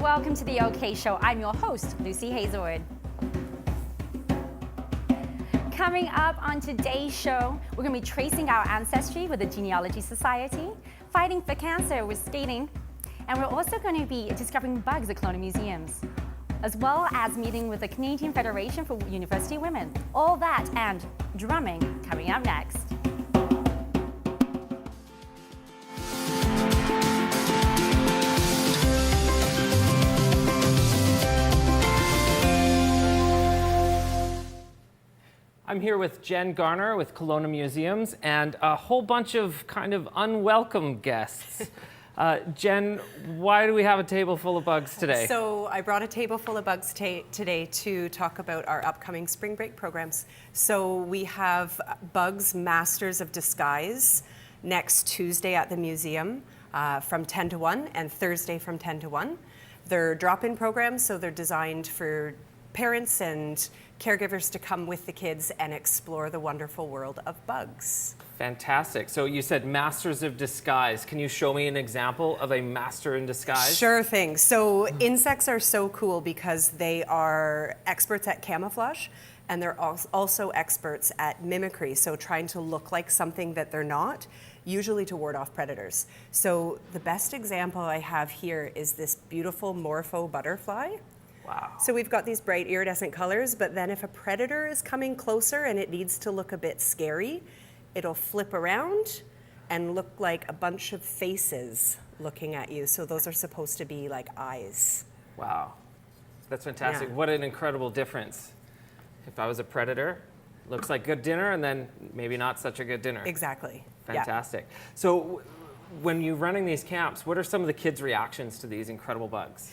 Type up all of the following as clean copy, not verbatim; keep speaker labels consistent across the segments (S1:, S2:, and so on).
S1: welcome to the OK Show. I'm your host, Lucy Hazelwood. Coming up on today's show, we're going to be tracing our ancestry with the Genealogy Society, fighting for cancer with skating, and we're also going to be discovering bugs at Kelowna Museums, as well as meeting with the Canadian Federation for University Women. All that and drumming coming up next.
S2: I'm here with Jen Garner with Kelowna Museums and a whole bunch of kind of unwelcome guests. Jen, why do we have a table full of bugs today?
S3: So I brought a table full of bugs today to talk about our upcoming spring break programs. So we have Bugs Masters of Disguise next Tuesday at the museum from 10 to 1 and Thursday from 10 to 1. They're drop-in programs, so they're designed for parents and caregivers to come with the kids and explore the wonderful world of bugs.
S2: Fantastic. So you said Masters of Disguise. Can you show me an example of a master in disguise?
S3: Sure thing. So insects are so cool because they are experts at camouflage, and they're also experts at mimicry, so trying to look like something that they're not, usually to ward off predators. So the best example I have here is this beautiful morpho butterfly.
S2: Wow.
S3: So we've got these bright iridescent colors, but then if a predator is coming closer and it needs to look a bit scary, it'll flip around and look like a bunch of faces looking at you. So those are supposed to be like eyes.
S2: Wow. That's fantastic.
S3: Yeah.
S2: What an incredible difference. If I was a predator, looks like good dinner, and then maybe not such a good dinner.
S3: Exactly.
S2: Fantastic. Yeah. So when you're running these camps, what are some of the kids' reactions to these incredible bugs?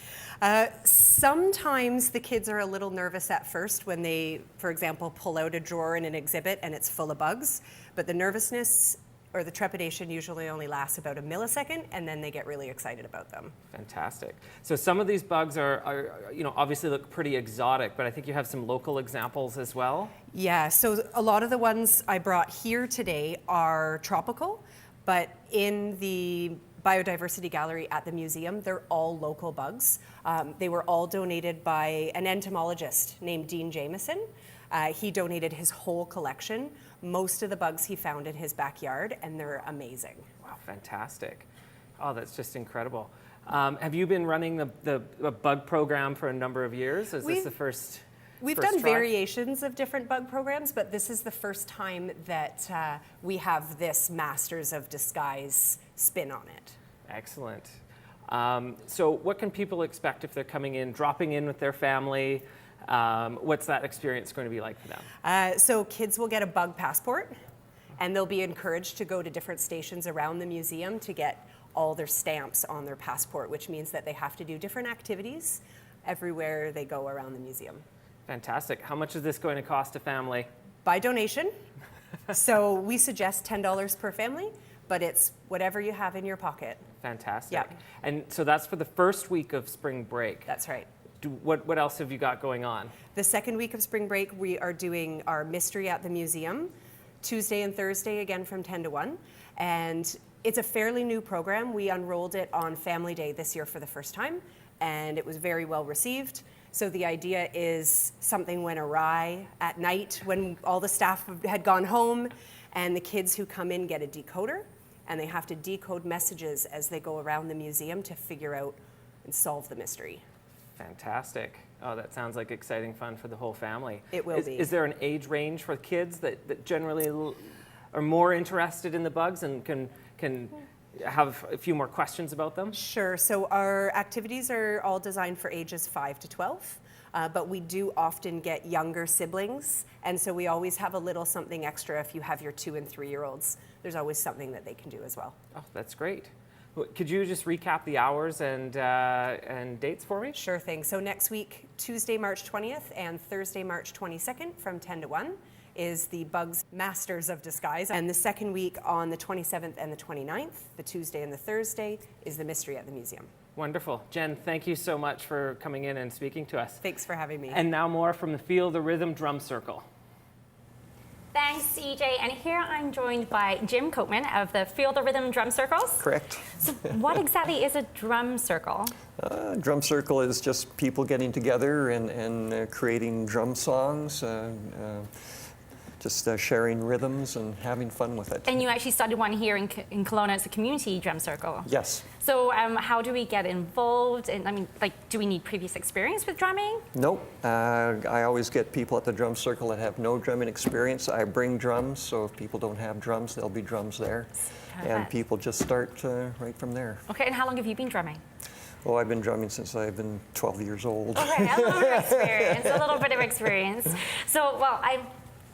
S3: Sometimes the kids are a little nervous at first when they, for example, pull out a drawer in an exhibit and it's full of bugs, but the nervousness or the trepidation usually only lasts about a millisecond, and then they get really excited about them.
S2: Fantastic. So some of these bugs are obviously look pretty exotic, but I think you have some local examples as well.
S3: Yeah, so a lot of the ones I brought here today are tropical, but in the biodiversity gallery at the museum, they're all local bugs. They were all donated by an entomologist named Dean Jameson. He donated his whole collection, most of the bugs he found in his backyard, and they're amazing.
S2: Wow, fantastic. Oh, that's just incredible. Have you been running the bug program for a number of years? Is this the first?
S3: We've done variations of different bug programs, but this is the first time that we have this Masters of Disguise spin on it.
S2: Excellent. So what can people expect if they're coming in, dropping in with their family? What's that experience going to be like for them?
S3: So kids will get a bug passport, and they'll be encouraged to go to different stations around the museum to get all their stamps on their passport, which means that they have to do different activities everywhere they go around the museum.
S2: Fantastic. How much is this going to cost a family?
S3: By donation. So we suggest $10 per family, but it's whatever you have in your pocket.
S2: Fantastic.
S3: Yeah.
S2: And so that's for the first week of spring break.
S3: That's right.
S2: What else have you got going on?
S3: The second week of spring break, we are doing our mystery at the museum, Tuesday and Thursday, again from 10 to 1. And it's a fairly new program. We unrolled it on Family Day this year for the first time, and it was very well received. So the idea is something went awry at night when all the staff had gone home, and the kids who come in get a decoder, and they have to decode messages as they go around the museum to figure out and solve the mystery.
S2: Fantastic. Oh, that sounds like exciting fun for the whole family.
S3: It will be.
S2: Is there an age range for kids that generally are more interested in the bugs and can have a few more questions about them?
S3: Sure. So our activities are all designed for ages 5 to 12, but we do often get younger siblings, and so we always have a little something extra if you have your 2 and 3-year-olds. There's always something that they can do as well.
S2: Oh, that's great. Could you just recap the hours and dates for me?
S3: Sure thing. So next week, Tuesday, March 20th and Thursday, March 22nd from 10 to 1 is the Bugs Masters of Disguise. And the second week on the 27th and the 29th, the Tuesday and the Thursday, is the Mystery at the Museum.
S2: Wonderful. Jen, thank you so much for coming in and speaking to us.
S3: Thanks for having me.
S2: And now more from the Feel the Rhythm Drum Circle.
S1: Thanks, CJ. And here I'm joined by Jim Coatman of the Feel the Rhythm Drum Circles.
S4: Correct.
S1: So what exactly is a drum circle?
S4: Drum circle is just people getting together and creating drum songs, just sharing rhythms and having fun with it.
S1: And you actually started one here in Kelowna. It's a community drum circle.
S4: Yes.
S1: So how do we get involved? And I mean, like, do we need previous experience with drumming?
S4: Nope. I always get people at the drum circle that have no drumming experience. I bring drums, so if people don't have drums, there'll be drums there.
S1: Perfect.
S4: And people just start right from there.
S1: Okay, and how long have you been drumming?
S4: Oh, I've been drumming since I've been 12 years old.
S1: Okay, a little bit of experience, a little bit of experience. So, well,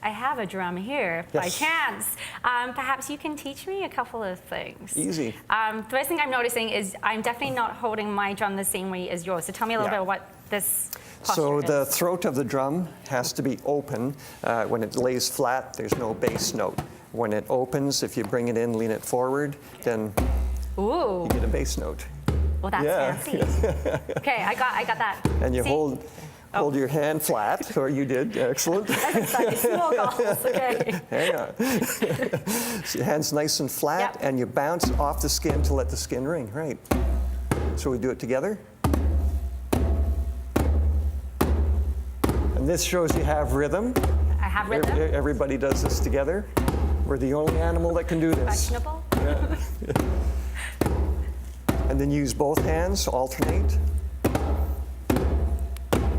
S1: I have a drum here, by
S4: Yes.
S1: chance. Perhaps you can teach me a couple of things.
S4: Easy.
S1: The first thing I'm noticing is I'm definitely not holding my drum the same way as yours. So tell me a little
S4: Yeah.
S1: bit what this posture
S4: So
S1: is.
S4: the throat of the drum has to be open. When it lays flat, there's no bass note. When it opens, if you bring it in, lean it forward, then
S1: Ooh,
S4: you get a bass note.
S1: well that's
S4: Yeah.
S1: fancy. Okay, I got that.
S4: And you
S1: See?
S4: hold your hand flat, or you did, excellent.
S1: That's exciting. Small goals, okay.
S4: Hang on. So your hand's nice and flat,
S1: Yep.
S4: and you bounce off the skin to let the skin ring, right. So we do it together. And this shows you have rhythm.
S1: I have rhythm.
S4: Everybody does this together. We're the only animal that can do this.
S1: Questionable.
S4: And then use both hands, alternate.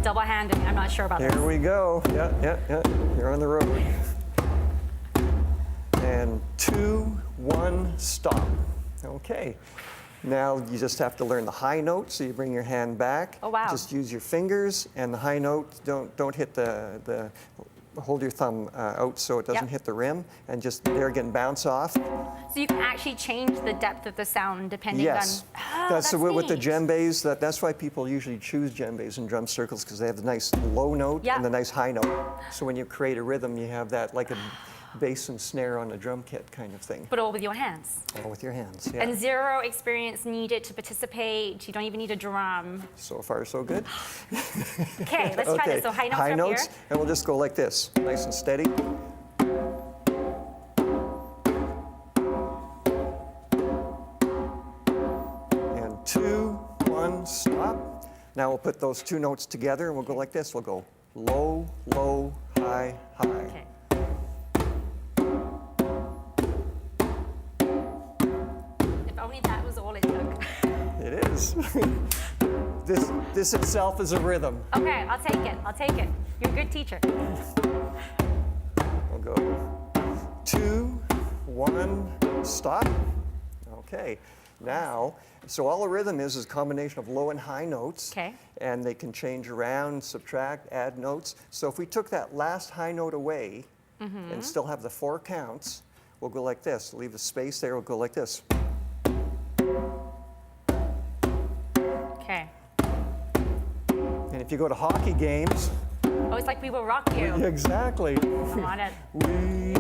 S1: Double handing. I'm not sure about this.
S4: Here we go. Yeah. You're on the road. And 2, 1, stop. Okay. Now you just have to learn the high note, so you bring your hand back.
S1: Oh, wow.
S4: Just use your fingers, and the high note, don't hit hold your thumb out so it doesn't
S1: Yep.
S4: hit the rim, and just there again, bounce off.
S1: So you can actually change the depth of the sound depending
S4: Yes.
S1: on. Oh,
S4: That's the way with the
S1: neat.
S4: djembes. That's why people usually choose djembes in drum circles, because they have the nice low note
S1: Yeah.
S4: and the nice high note. So when you create a rhythm, you have that like a bass and snare on a drum kit kind of thing.
S1: But all with your hands.
S4: All with your hands. Yeah.
S1: And zero experience needed to participate. You don't even need a drum.
S4: So far, so good.
S1: Okay, let's try this. So high notes from
S4: notes,
S1: here.
S4: and we'll just go like this, nice and steady. And 2, 1, stop. Now we'll put those two notes together, and we'll go like this. We'll go low, low, high, high.
S1: Okay. If only that was all it took.
S4: It is. This itself is a rhythm.
S1: Okay, I'll take it. I'll take it. You're a good teacher.
S4: We'll go 2, 1, stop. Okay. Now, so all a rhythm is a combination of low and high notes.
S1: Okay.
S4: And they can change around, subtract, add notes. So if we took that last high note away and still have the 4 counts, we'll go like this. Leave the space there, we'll go like this.
S1: Okay.
S4: And if you go to hockey games,
S1: Oh, it's like we will rock you.
S4: exactly.
S1: I'm on it.
S4: We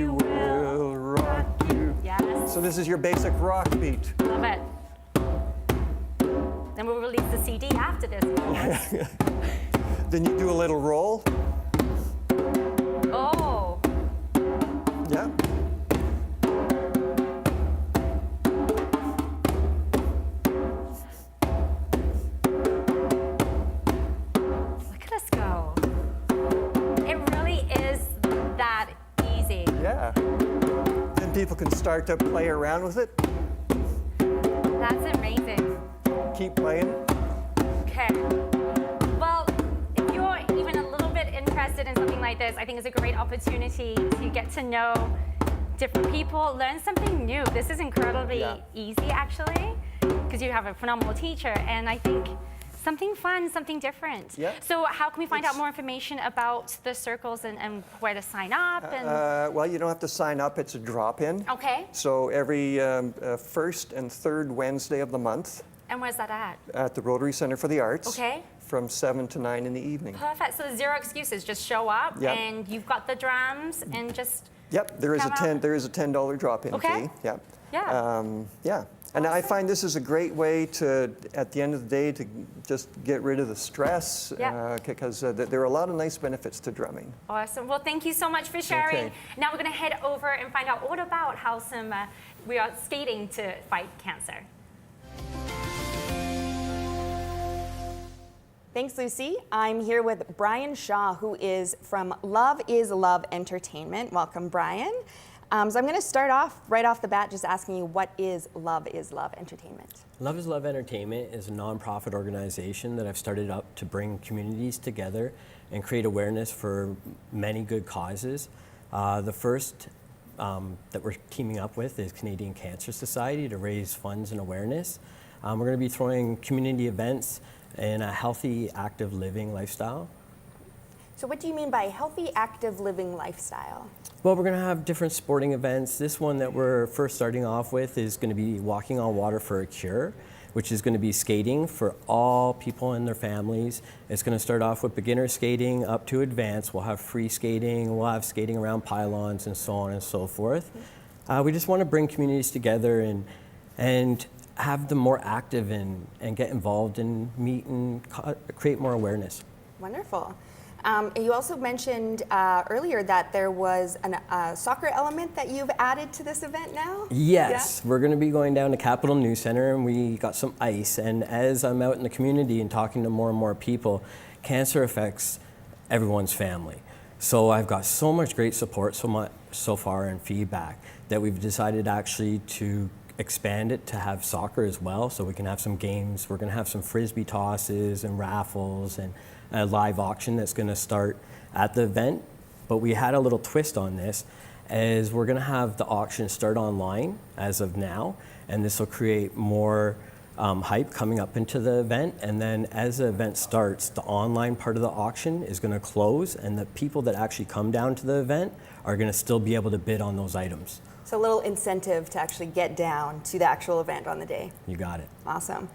S4: will rock you.
S1: Yes.
S4: So this is your basic rock beat.
S1: Love it. Then we'll release the CD after this. of course.
S4: Then you do a little roll.
S1: Oh.
S4: Yeah.
S1: Look at us go. It really is that easy.
S4: Yeah. Then people can start to play around with it.
S1: That's amazing.
S4: Keep playing.
S1: Okay. Well, if you're even a little bit interested in something like this, I think it's a great opportunity to get to know different people, learn something new. This is incredibly
S4: Yeah.
S1: easy, actually, because you have a phenomenal teacher, and I think something fun, something different.
S4: Yeah.
S1: So how can we find out more information about the circles and where to sign up? And
S4: Well, you don't have to sign up. It's a drop-in.
S1: okay.
S4: So every first and third Wednesday of the month
S1: And where's that at?
S4: at the Rotary Center for the Arts.
S1: Okay.
S4: From 7 to 9 in the evening.
S1: Perfect. So zero excuses. Just show up,
S4: Yeah.
S1: and you've got the drums, and just
S4: Yep, there is
S1: Come out.
S4: a $10 drop-in
S1: Okay.
S4: fee. Yep.
S1: Yeah.
S4: Yeah. And I find this is a great way to, at the end of the day, to just get rid of the stress,
S1: Yeah.
S4: because there are a lot of nice benefits to drumming.
S1: Awesome. Well, thank you so much for sharing.
S4: Okay.
S1: Now we're going to head over and find out all about how we are skating to fight cancer.
S5: Thanks, Lucy. I'm here with Brian Shaw, who is from Love is Love Entertainment. Welcome, Brian. So I'm going to start off right off the bat just asking you, what is Love Entertainment?
S6: Love is Love Entertainment is a nonprofit organization that I've started up to bring communities together and create awareness for many good causes. The first that we're teaming up with is Canadian Cancer Society to raise funds and awareness. We're going to be throwing community events and a healthy, active living lifestyle.
S5: So what do you mean by healthy, active living lifestyle?
S6: Well, we're going to have different sporting events. This one that we're first starting off with is going to be Walking on Water for a Cure, which is going to be skating for all people and their families. It's going to start off with beginner skating up to advanced. We'll have free skating, we'll have skating around pylons and so on and so forth. We just want to bring communities together and have them more active and get involved and meet and create more awareness.
S5: Wonderful. You also mentioned earlier that there was a soccer element that you've added to this event now?
S6: Yes,
S5: Yeah?
S6: we're going to be going down to Capital News Center, and we got some ice. And as I'm out in the community and talking to more and more people, cancer affects everyone's family. So I've got so much great support so far and feedback that we've decided actually to expand it to have soccer as well, so we can have some games. We're going to have some frisbee tosses and raffles and a live auction that's going to start at the event. But we had a little twist on this, as we're going to have the auction start online as of now, and this will create more hype coming up into the event. And then as the event starts, the online part of the auction is going to close, and the people that actually come down to the event are going to still be able to bid on those items.
S5: So a little incentive to actually get down to the actual event on the day.
S6: You got it.
S5: Awesome.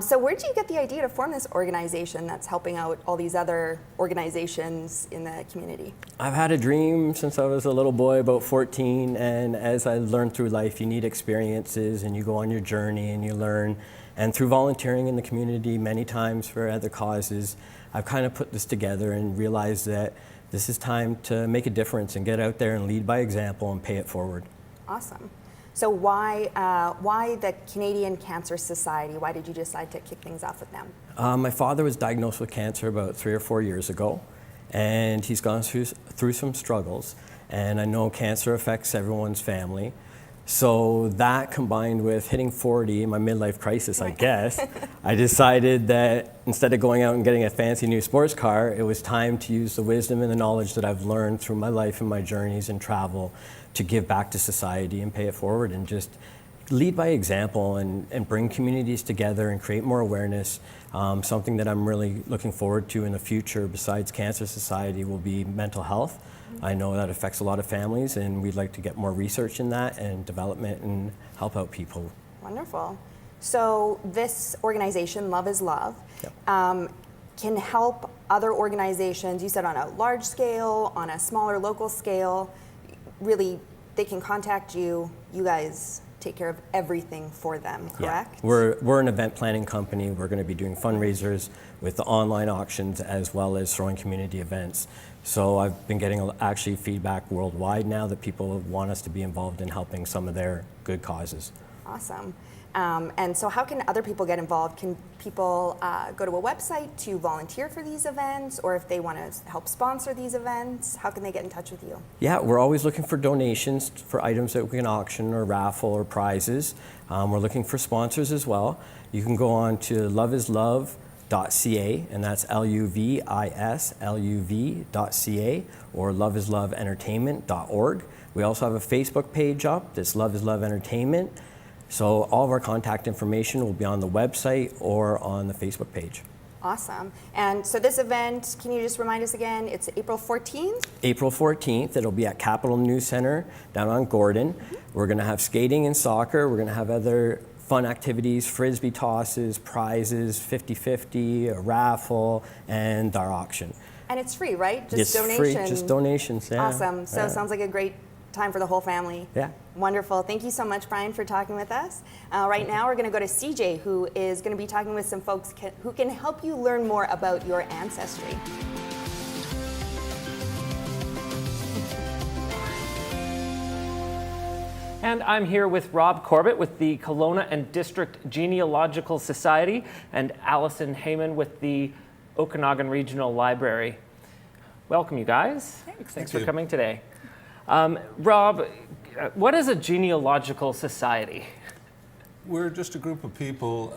S5: So where did you get the idea to form this organization that's helping out all these other organizations in the community?
S6: I've had a dream since I was a little boy, about 14, and as I learned through life, you need experiences and you go on your journey and you learn. And through volunteering in the community many times for other causes, I've kind of put this together and realized that this is time to make a difference and get out there and lead by example and pay it forward.
S5: Awesome. So why the Canadian Cancer Society? Why did you decide to kick things off with them?
S6: My father was diagnosed with cancer about 3 or 4 years ago, and he's gone through some struggles. And I know cancer affects everyone's family. So that combined with hitting 40 in my midlife crisis, I guess, I decided that instead of going out and getting a fancy new sports car, it was time to use the wisdom and the knowledge that I've learned through my life and my journeys and travel to give back to society and pay it forward and just lead by example and bring communities together and create more awareness. Something that I'm really looking forward to in the future besides Cancer Society will be mental health. I know that affects a lot of families, and we'd like to get more research in that and development and help out people.
S5: Wonderful. So this organization, Love is Love, can help other organizations, you said on a large scale, on a smaller local scale. Really, they can contact you. You guys take care of everything for them, correct?
S6: Yeah. We're an event planning company. We're going to be doing fundraisers with the online auctions as well as throwing community events. So I've been getting actually feedback worldwide now that people want us to be involved in helping some of their good causes.
S5: Awesome. And so how can other people get involved? Can people go to a website to volunteer for these events, or if they want to help sponsor these events, how can they get in touch with you?
S6: Yeah, we're always looking for donations for items that we can auction or raffle or prizes. We're looking for sponsors as well. You can go on to loveisluv.ca, and that's LUVISLUV.ca, or loveisloveentertainment.org. We also have a Facebook page up that's Love is Love Entertainment. So all of our contact information will be on the website or on the Facebook page.
S5: Awesome. And so this event, can you just remind us again, it's April 14th?
S6: April 14th, it'll be at Capital News Center down on Gordon. We're going to have skating and soccer. We're going to have other fun activities, frisbee tosses, prizes, 50-50, a raffle, and our auction.
S5: And it's free, right? Just
S6: It's
S5: donation.
S6: free, just donations, yeah.
S5: Awesome. So it sounds like a great time for the whole family.
S6: Yeah.
S5: Wonderful. Thank you so much, Brian, for talking with us. Right now, we're going to go to CJ, who is going to be talking with some folks who can help you learn more about your ancestry.
S2: And I'm here with Rob Corbett with the Kelowna and District Genealogical Society and Allison Heyman with the Okanagan Regional Library. Welcome, you guys. Thanks for coming today. Rob, what is a genealogical society?
S7: We're just a group of people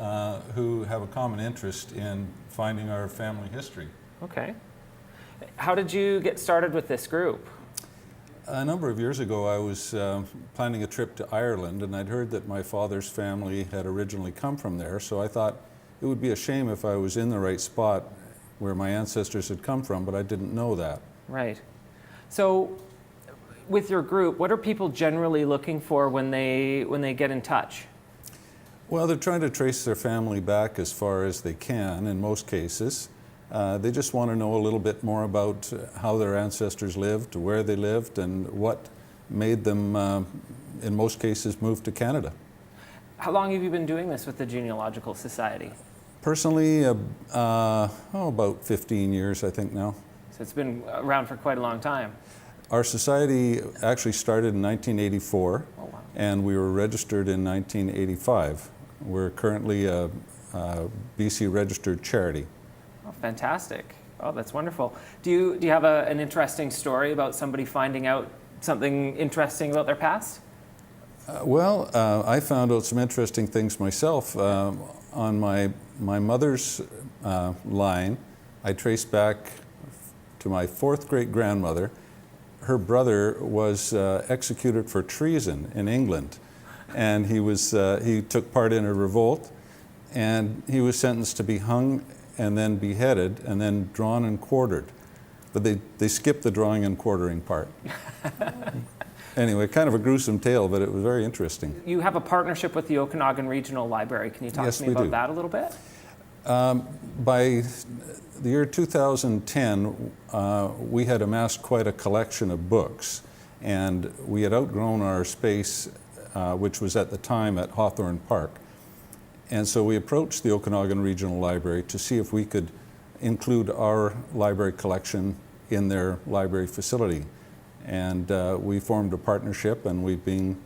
S7: who have a common interest in finding our family history.
S2: Okay. How did you get started with this group?
S7: A number of years ago, I was planning a trip to Ireland, and I'd heard that my father's family had originally come from there, so I thought it would be a shame if I was in the right spot where my ancestors had come from, but I didn't know that.
S2: Right. So, with your group, what are people generally looking for when they get in touch?
S7: Well, they're trying to trace their family back as far as they can in most cases. They just want to know a little bit more about how their ancestors lived, where they lived, and what made them, in most cases, move to Canada.
S2: How long have you been doing this with the Genealogical Society?
S7: Personally, about 15 years, I think now.
S2: So it's been around for quite a long time.
S7: Our society actually started in 1984,
S2: Oh, wow.
S7: and we were registered in 1985. We're currently a BC registered charity.
S2: Oh, fantastic. Oh, that's wonderful. Do you have an interesting story about somebody finding out something interesting about their past?
S7: I found out some interesting things myself. On my mother's line, I traced back to my fourth great-grandmother. Her brother was executed for treason in England, and he took part in a revolt, and he was sentenced to be hung and then beheaded, and then drawn and quartered. But they skipped the drawing and quartering part. Anyway, kind of a gruesome tale, but it was very interesting.
S2: You have a partnership with the Okanagan Regional Library. Can you talk to me about that a little bit?
S7: By the year 2010, we had amassed quite a collection of books, and we had outgrown our space, which was at the time at Hawthorne Park. And so we approached the Okanagan Regional Library to see if we could include our library collection in their library facility. And we formed a partnership, and we've been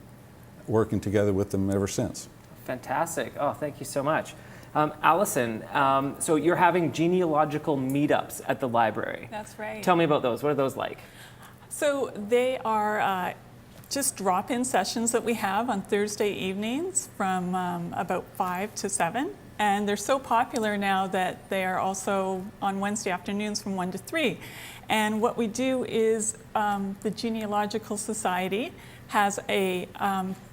S7: working together with them ever since.
S2: Fantastic. Oh, thank you so much. Allison, so you're having genealogical meetups at the library.
S8: That's right.
S2: Tell me about those. What are those like?
S8: So they are just drop-in sessions that we have on Thursday evenings from about 5 to 7. And they're so popular now that they are also on Wednesday afternoons from 1 to 3. And what we do is the Genealogical Society has a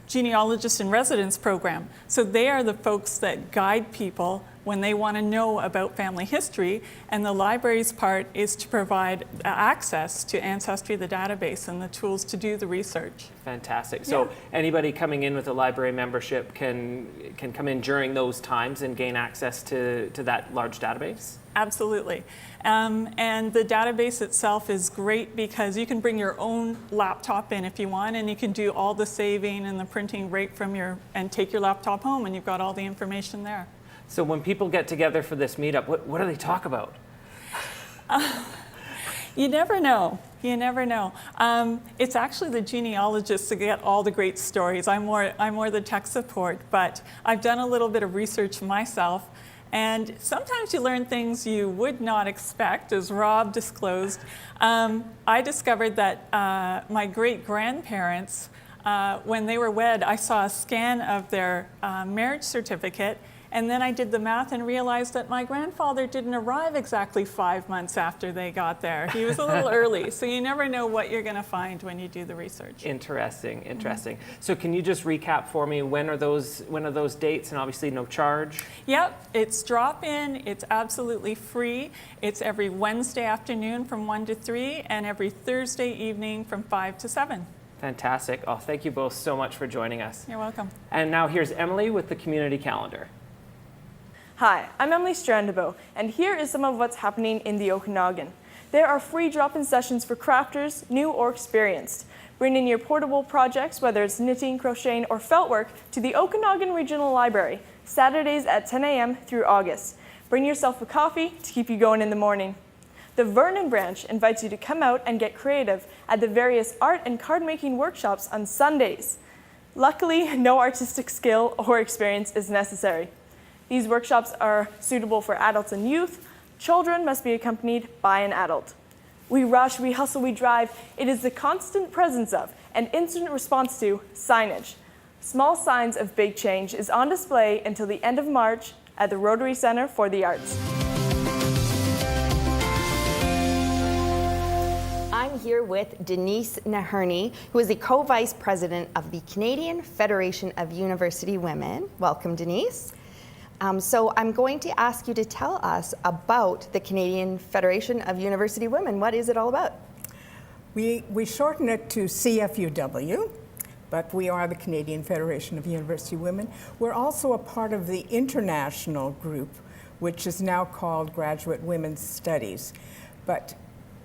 S8: genealogist in residence program. So they are the folks that guide people when they want to know about family history, and the library's part is to provide access to Ancestry, the database, and the tools to do the research.
S2: Fantastic. So anybody coming in with a library membership can come in during those times and gain access to that large database?
S8: Absolutely. And the database itself is great because you can bring your own laptop in if you want, and you can do all the saving and the printing right from and take your laptop home, and you've got all the information there.
S2: So when people get together for this meetup, what do they talk about?
S8: You never know. You never know. It's actually the genealogists that get all the great stories. I'm more the tech support, but I've done a little bit of research myself. And sometimes you learn things you would not expect, as Rob disclosed. I discovered that my great-grandparents, when they were wed, I saw a scan of their marriage certificate, and then I did the math and realized that my grandfather didn't arrive exactly 5 months after they got there. He was a little early, so you never know what you're going to find when you do the research.
S2: Interesting, interesting. Mm-hmm. So can you just recap for me, when are those dates, and obviously no charge?
S8: Yep, it's drop-in, it's absolutely free. It's every Wednesday afternoon from 1 to 3, and every Thursday evening from 5 to 7.
S2: Fantastic. Oh, thank you both so much for joining us.
S8: You're welcome.
S2: And now here's Emily with the community calendar.
S9: Hi, I'm Emily Strandebo, and here is some of what's happening in the Okanagan. There are free drop-in sessions for crafters, new or experienced. Bring in your portable projects, whether it's knitting, crocheting, or felt work, to the Okanagan Regional Library, Saturdays at 10 a.m. through August. Bring yourself a coffee to keep you going in the morning. The Vernon branch invites you to come out and get creative at the various art and card-making workshops on Sundays. Luckily, no artistic skill or experience is necessary. These workshops are suitable for adults and youth. Children must be accompanied by an adult. We rush, we hustle, we drive. It is the constant presence of and instant response to signage. Small Signs of Big Change is on display until the end of March at the Rotary Centre for the Arts.
S5: I'm here with Denise Nahanni, who is the co-vice president of the Canadian Federation of University Women. Welcome, Denise. So I'm going to ask you to tell us about the Canadian Federation of University Women. What is it all about?
S10: We shorten it to CFUW, but we are the Canadian Federation of University Women. We're also a part of the international group, which is now called Graduate Women's Studies. But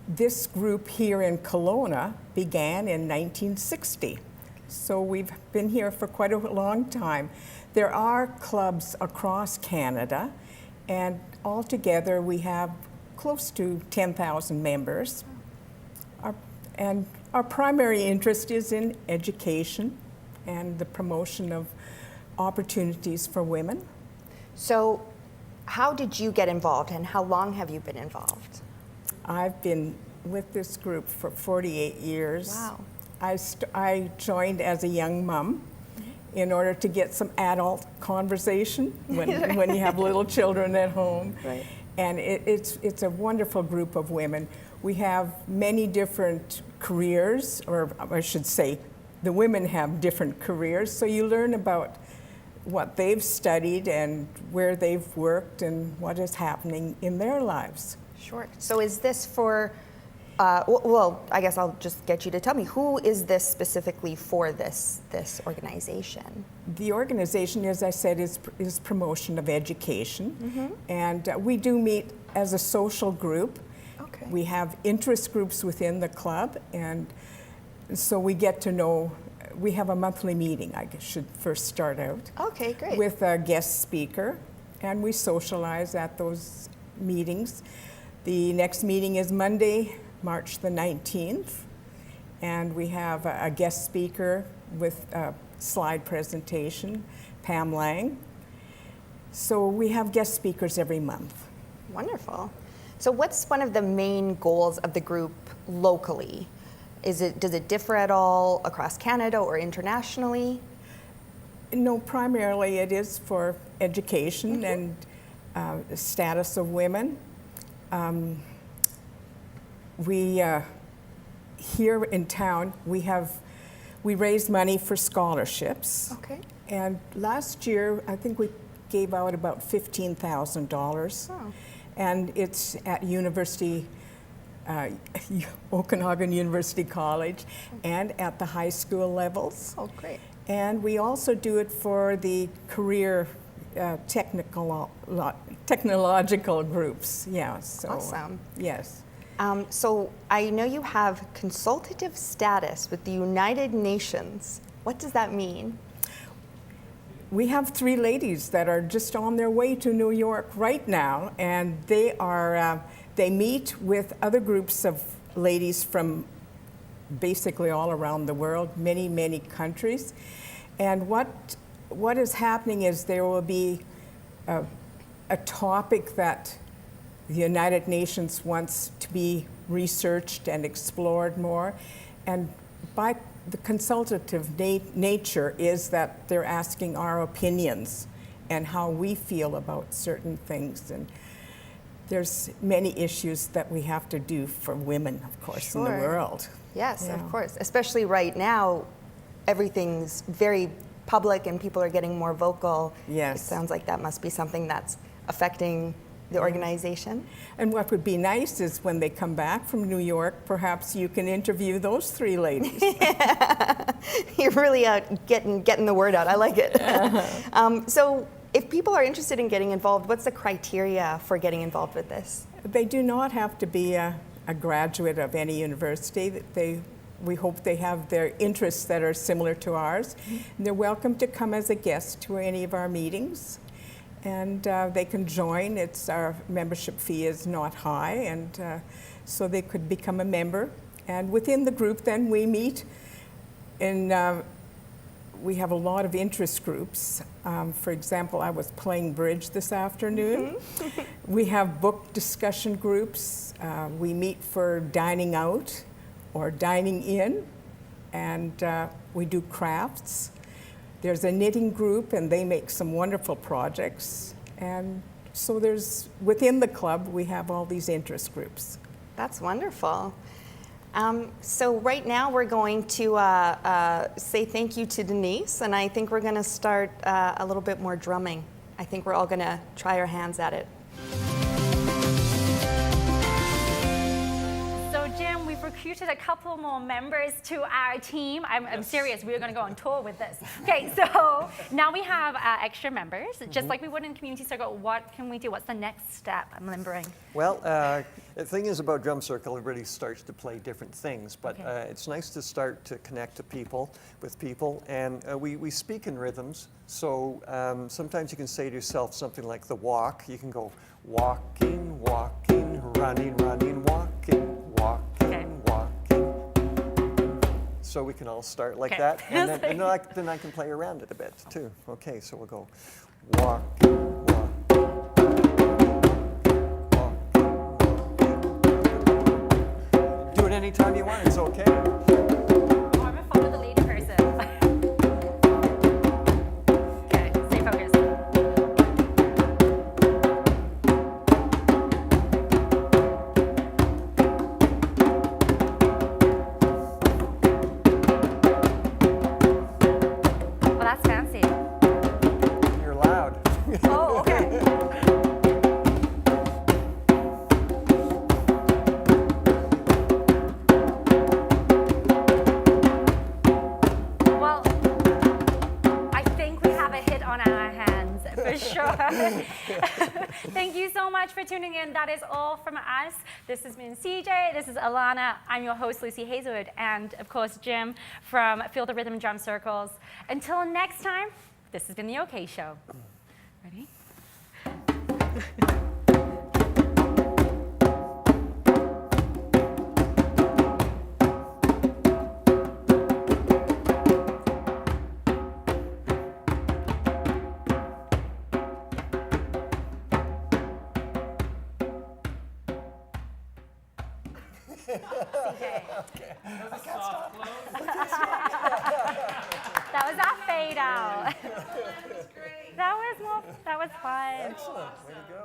S10: this group here in Kelowna began in 1960. So we've been here for quite a long time. There are clubs across Canada, and altogether we have close to 10,000 members. Our primary interest is in education and the promotion of opportunities for women.
S5: So how did you get involved, and how long have you been involved?
S10: I've been with this group for 48 years.
S5: Wow.
S10: I joined as a young mom in order to get some adult conversation when you have little children at home.
S5: Right.
S10: And it's a wonderful group of women. We have many different careers, or I should say, the women have different careers, so you learn about what they've studied and where they've worked and what is happening in their lives.
S5: Sure. So is this for, well, I guess I'll just get you to tell me, who is this specifically for, this organization?
S10: The organization, as I said, is promotion of education.
S5: Mm-hmm.
S10: And we do meet as a social group.
S5: Okay.
S10: We have interest groups within the club, and so we get to know. We have a monthly meeting, I should first start out.
S5: Okay, great.
S10: With a guest speaker, and we socialize at those meetings. The next meeting is Monday, March the 19th, and we have a guest speaker with a slide presentation, Pam Lang. So we have guest speakers every month.
S5: Wonderful. So what's one of the main goals of the group locally? Does it differ at all across Canada or internationally?
S10: No, primarily it is for education mm-hmm. and the status of women. We here in town we raise money for scholarships.
S5: Okay.
S10: And last year I think we gave out about $15,000.
S5: Oh.
S10: And it's at Okanagan University College and at the high school levels.
S5: Oh, great.
S10: And we also do it for the career technological groups. Yeah. So,
S5: awesome.
S10: Yes.
S5: So I know you have consultative status with the United Nations. What does that mean?
S10: We have 3 ladies that are just on their way to New York right now, and they meet with other groups of ladies from basically all around the world, many, many countries. And what is happening is there will be a topic that the United Nations wants to be researched and explored more. And by the consultative nature is that they're asking our opinions and how we feel about certain things. And there's many issues that we have to do for women, of course, in the world.
S5: Yes,
S10: Yeah.
S5: of course. Especially right now, everything's very public and people are getting more vocal.
S10: Yes.
S5: It sounds like that must be something that's affecting the organization.
S10: And what would be nice is when they come back from New York, perhaps you can interview those 3 ladies.
S5: You're really out getting the word out. I like it. So if people are interested in getting involved, what's the criteria for getting involved with this?
S10: They do not have to be a a graduate of any university. We hope they have their interests that are similar to ours. And they're welcome to come as a guest to any of our meetings. And they can join. Our membership fee is not high, and so they could become a member. And within the group, then we meet we have a lot of interest groups. For example, I was playing bridge this afternoon. We have book discussion groups. We meet for dining out or dining in, and we do crafts. There's a knitting group, and they make some wonderful projects. And so within the club, we have all these interest groups.
S5: That's wonderful. So right now we're going to say thank you to Denise, and I think we're going to start a little bit more drumming. I think we're all going to try our hands at it.
S1: So Jim, we've recruited a couple more members to our team. I'm serious, we're going to go on tour with this. Okay, so now we have extra members. Just like we would in Community Circle, what can we do? What's the next step? I'm limbering.
S4: Well, the thing is about Drum Circle, everybody starts to play different things, but it's nice to start to connect with people, and we speak in rhythms. So sometimes you can say to yourself something like the walk. You can go walking, walking, running, running, walking, walking, walking. So we can all start like that, and then I can play around it a bit too. Okay, so we'll go walking, walking. Anytime you want, it's okay.
S1: Oh, I'm gonna follow the lead person. Okay, stay focused. Well, that's fancy.
S4: You're loud.
S1: Oh, okay. For sure. Thank you so much for tuning in. That is all from us. This has been CJ. This is Elana. I'm your host, Lucy Hazelwood. And of course, Jim from Feel the Rhythm Drum Circles. Until next time, this has been The OK Show. Ready?
S4: Okay.
S1: That was our fade out. That was fun.
S4: Excellent. Way to go.